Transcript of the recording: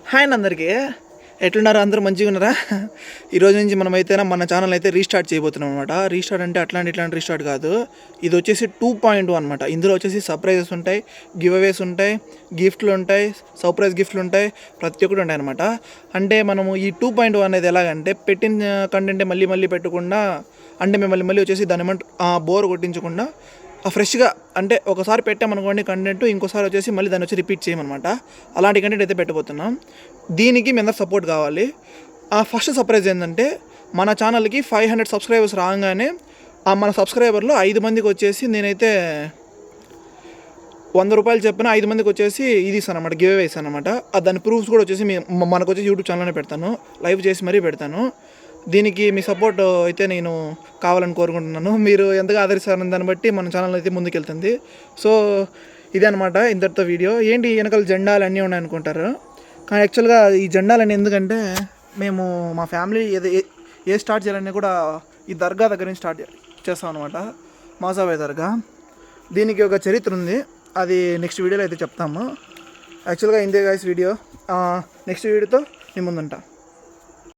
Hi అందరికీ, ఎట్లున్నారు? అందరూ మంచిగా ఉన్నారా? ఈరోజు నుంచి మనమైతే మన ఛానల్ అయితే రీస్టార్ట్ చేయబోతున్నాం అనమాట. రీస్టార్ట్ అంటే ఇట్లాంటి రీస్టార్ట్ కాదు, ఇది వచ్చేసి 2.2 అనమాట. ఇందులో వచ్చేసి సర్ప్రైజెస్ ఉంటాయి, గివ్ అవేస్ ఉంటాయి, గిఫ్ట్లు ఉంటాయి, సర్ప్రైజ్ గిఫ్ట్లు ఉంటాయి, ప్రతి ఒక్కటి ఉంటాయి అనమాట. అంటే మనము ఈ 2.2 అనేది ఎలాగంటే పెట్టిన కంటెంటే మళ్ళీ మళ్ళీ పెట్టకుండా, అంటే మేము మళ్ళీ వచ్చేసి దాని ఏమంటే బోర్ కొట్టించకుండా ఫ్రెష్గా, అంటే ఒకసారి పెట్టామనుకోండి కంటెంట్, ఇంకోసారి వచ్చేసి మళ్ళీ దాన్ని వచ్చి రిపీట్ చేయమన్నమాట. అలాంటి కంటెంట్ అయితే పెట్టబోతున్నాం. దీనికి మీ అందరు సపోర్ట్ కావాలి. ఫస్ట్ సర్ప్రైజ్ ఏంటంటే, మన ఛానల్కి 500 సబ్స్క్రైబర్స్ రాగానే మన సబ్స్క్రైబర్లో 5 మందికి వచ్చేసి నేనైతే 100 రూపాయలు చెప్పిన 5 మందికి వచ్చేసి ఇది ఇస్తాను అనమాట, గివ్ అవే ఇస్తాను అనమాట. దాని ప్రూఫ్స్ కూడా వచ్చేసి మనకు వచ్చేసి యూట్యూబ్ ఛానల్లోనే పెడతాను, లైవ్ చేసి మరీ పెడతాను. దీనికి మీ సపోర్ట్ అయితే నేను కావాలని కోరుకుంటున్నాను. మీరు ఎంతగా ఆదరిస్తారని దాన్ని బట్టి మన ఛానల్ అయితే ముందుకెళ్తుంది. సో ఇదే అనమాట ఇంతటితో వీడియో. ఏంటి వెనకాల జెండాలు అన్నీ ఉన్నాయనుకుంటారు, కానీ యాక్చువల్గా ఈ జెండాలన్నీ ఎందుకంటే, మేము మా ఫ్యామిలీ ఏ స్టార్ట్ చేయాలన్నీ కూడా ఈ దర్గా దగ్గర నుంచి స్టార్ట్ చేస్తాం అనమాట, మాసాబాయ్ దర్గా. దీనికి ఒక చరిత్ర ఉంది, అది నెక్స్ట్ వీడియోలో అయితే చెప్తాము. యాక్చువల్గా ఇంతే గైస్ వీడియో. నెక్స్ట్ వీడియోతో మీ ముందుంటా.